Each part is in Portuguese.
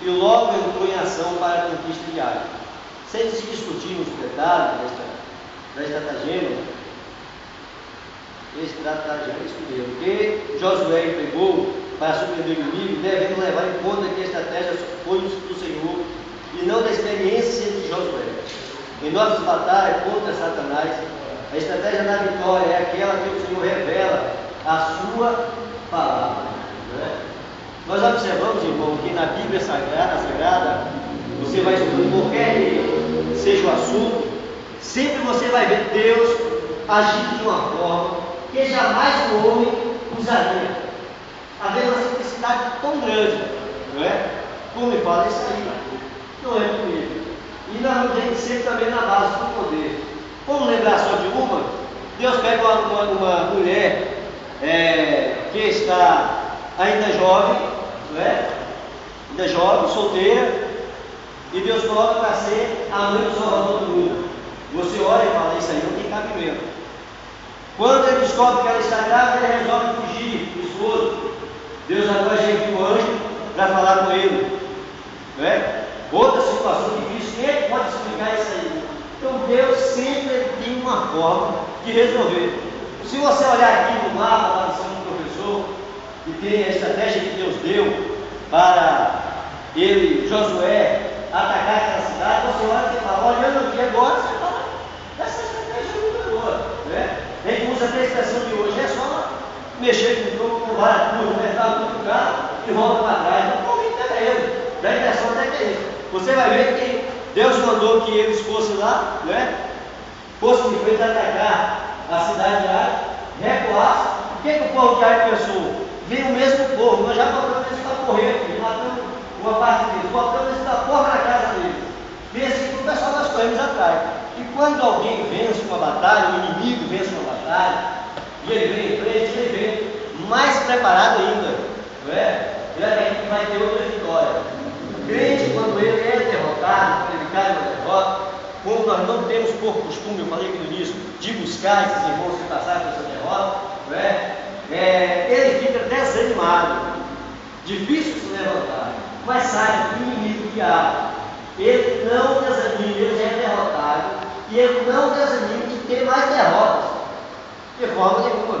e logo entrou em ação para a conquista de Ai. Sem se discutirmos os detalhes da estratagema que Josué empregou para surpreender o inimigo, devemos levar em conta que a estratégia foi do Senhor e não da experiência de Josué. Em nossas batalhas contra Satanás, a estratégia da vitória é aquela que o Senhor revela a sua palavra. Nós observamos, irmão, que na Bíblia Sagrada, você vai estudando qualquer seja o assunto, sempre você vai ver Deus agindo de uma forma que jamais o homem usaria. Havendo uma simplicidade tão grande, não é? Como me fala isso aí, não é comigo. E nós vamos ver sempre também na base do poder. Vamos lembrar só de uma? Deus pega uma mulher que está ainda jovem, não é? Ainda jovem, solteira, e Deus coloca para ser a mãe do Salvador do mundo. Você olha e fala, isso aí não tem cabimento. Quando ele descobre que ela está grávida, ele resolve fugir do esposo. Deus agora chega um anjo para falar com ele. Não é? Outra situação difícil, quem é que pode explicar isso aí? Então Deus sempre tem uma forma de resolver. Se você olhar aqui no mapa da lição do professor, que tem a estratégia que Deus deu para ele, Josué, atacar aquela cidade, você olha e fala, olhando aqui agora, você fala, essa estratégia é muito boa. Né? A gente usa a expressão de hoje, é só mexer com o tronco, com várias coisas, apertar muito o carro e volta para trás. Não convém até ele. Dá a impressão até que é isso. Você vai ver que Deus mandou que eles fossem lá, né? Fossem de frente atacar a cidade de Ai, recuassem. O que o povo de Ai pensou? Veio o mesmo povo, nós já botamos eles para correr, matamos uma parte deles, botamos eles para porra na casa deles. Pensa que o pessoal nós corremos atrás. E quando alguém vence uma batalha, o inimigo vence uma batalha, e ele vem em frente, ele vem mais preparado ainda, não é? Ele vai ter outra vitória. O crente, quando ele é derrotado, quando ele cai numa derrota, como nós não temos por costume, eu falei aqui no início, de buscar esses irmãos que passaram por essa derrota, não é? Ele fica desanimado, difícil de se levantar, mas sabe que o inimigo diabo, ele não desanima, ele já é derrotado, e ele não desanima de ter mais derrotas, de forma nenhuma,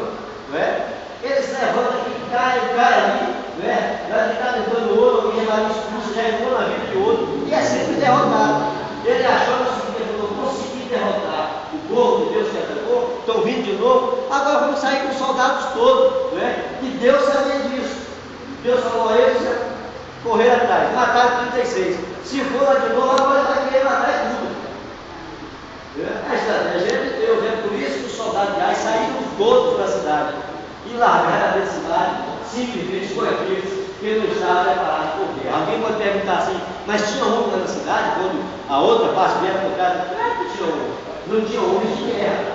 não é? Ele se levanta aqui, cai ali, não é? Vai ficar tentando outro, alguém vai me expulso, já entrou na vida de outro, e é sempre derrotado. Ele achou que ele não conseguiu derrotar o povo de Deus que atacou, estão vindo de novo, agora vamos sair com os soldados todos, não é? E Deus sabia disso. Deus falou a eles, correr atrás, mataram 36. Se for lá de novo, agora vai querer matar tudo. A estratégia é de Deus, é por isso que os soldados de Ai saíram todos da cidade e largaram a cidade, simplesmente foi aqueles que não estavam preparados por guerra. Alguém pode perguntar assim, mas tinha homem na cidade quando a outra parte vieram por casa? Claro que tinha homem. Não tinha homens de guerra.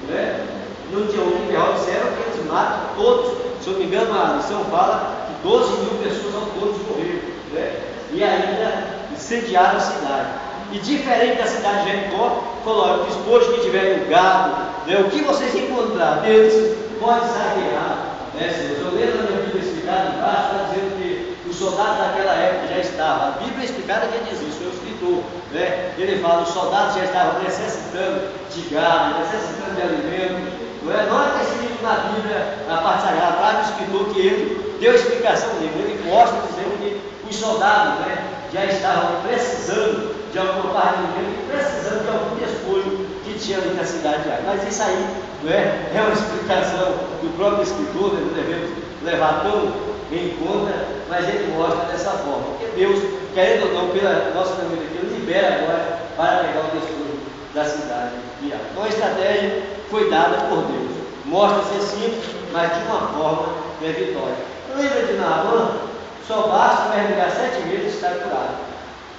Né? Não tinha homem de guerra. Disseram que eles matam todos. Se eu não me engano, a lição fala que 12 mil pessoas ao todos morreram. Né? E ainda incendiaram a cidade. E diferente da cidade de Jericó, falou: depois que tiverem o gado, né, o que vocês encontrarem deles, pode saquear. Eu lembro da minha Bíblia explicada embaixo, está dizendo que os soldados daquela época já estavam. A Bíblia explicada já diz isso, foi o escritor. Né? Ele fala: os soldados já estavam necessitando de gado, necessitando de alimento. Não é escrito na Bíblia, na parte sagrada, para o escritor que ele deu a explicação dele. Ele mostra dizendo que os soldados, né, já estavam precisando de alguma parte do alimento, precisando de algum despojo que tinha ali na cidade de Ai. Mas isso aí, não é uma explicação do próprio escritor, né? Não devemos levar tão em conta, mas ele mostra dessa forma. Porque Deus, querendo ou não, pela nossa família aqui, ele libera agora para pegar o despojo da cidade de Ai. Então a estratégia foi dada por Deus. Mostra ser simples, mas de uma forma de vitória. Lembra de Naamã? Só basta mergulhar 7 vezes e estar curado.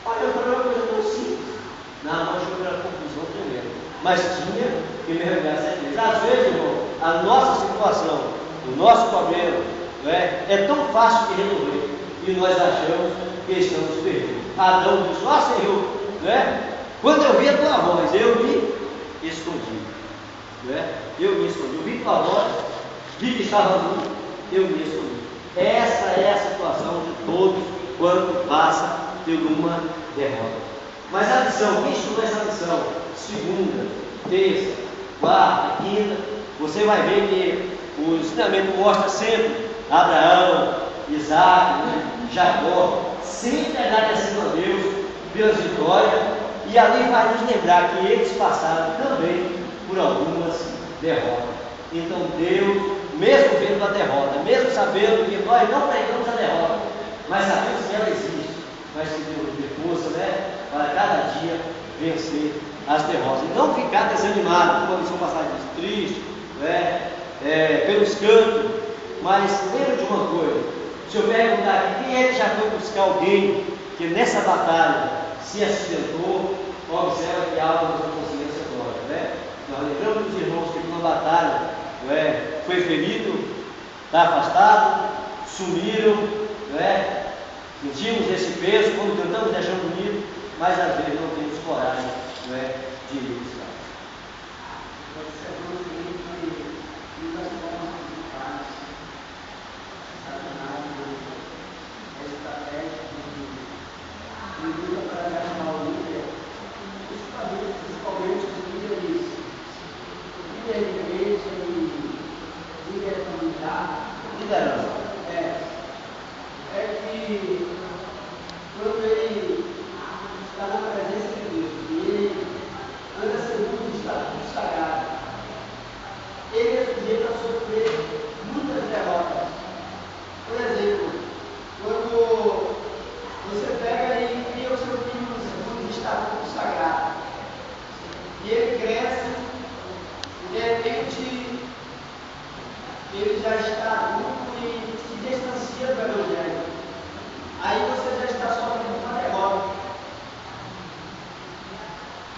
Olha, eu falei uma coisa tão simples. Naamã chegou na conclusão primeiro. Mas tinha que mergulhar 7 vezes. Às vezes, irmão, a nossa situação, o nosso problema, é tão fácil de resolver. E nós achamos que estamos perdidos. Adão disse: ó Senhor, quando eu vi a tua voz, eu me escondi. Eu me escondi. Eu vi tua voz, vi que estava nu, eu me escondi. Essa é a situação de todos quando passa por uma derrota. Mas a lição, quem estudou essa lição, segunda, terça, quarta, quinta, você vai ver que o ensinamento mostra sempre Abraão, Isaac, Jacó, sempre agradecendo a Deus pelas vitórias, e ali vai nos lembrar que eles passaram também por algumas derrotas. Então Deus, mesmo vendo a derrota, mesmo sabendo que nós não pregamos a derrota, mas sabemos que ela existe, mas que Deus nos dê força, né, para cada dia vencer as derrotas. E não ficar desanimado, quando são passagens tristes, né, pelos cantos, mas lembra de uma coisa: se eu perguntar aqui, quem é que já foi buscar alguém que nessa batalha se acidentou, observa que há algo na consciência própria, né? Nós lembramos dos irmãos que numa batalha, foi ferido, está afastado, sumiram, sentimos esse peso, quando cantamos deixando bonito, mas às vezes não temos coragem, de ir buscar. Quando ele está na presença de Deus, e ele anda segundo o estatuto sagrado, ele é sujeito a sofrer muitas derrotas. Por exemplo, quando você pega e cria o seu filho segundo o estatuto sagrado, e ele cresce, e de repente ele já está adulto e se distancia do Evangelho. Aí você já está sofrendo uma derrota.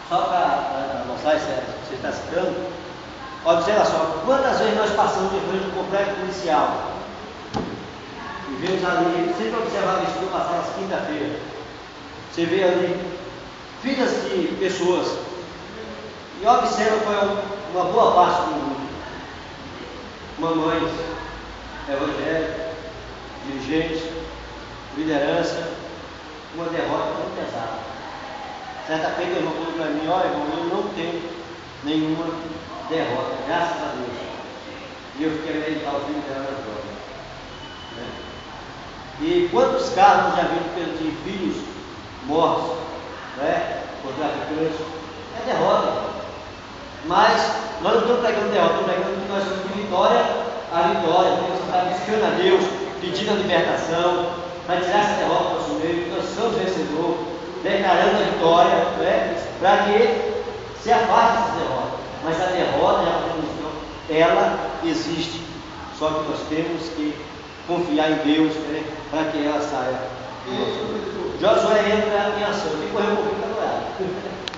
Só para mostrar isso que você está citando, observa só, quantas vezes nós passamos de frente do complexo policial e vemos ali, sempre observar isso que eu passava às quinta-feira, você vê ali filhas de pessoas e observa qual é uma boa parte do mundo: mamães, evangélicos, dirigentes, liderança, uma derrota muito pesada. Certa feita, o irmão falou para mim: olha, irmão, eu não tenho nenhuma derrota, graças a Deus. E eu fiquei a meditar o filho dela na droga. E quantos casos já vimos de filhos mortos, por traficantes? É derrota. Mas nós não estamos pregando derrota, estamos pregando que nós somos de vitória a vitória, porque você está buscando a Deus, pedindo a libertação, para tirar essa derrota do nosso meio, que nós somos vencedores, declarando a vitória, para que ele se afaste dessa derrota. Mas a derrota, já podemos dizer, ela existe, só que nós temos que confiar em Deus, para que ela saia do nosso meio. Josué entra em ação, ele correu um pouquinho para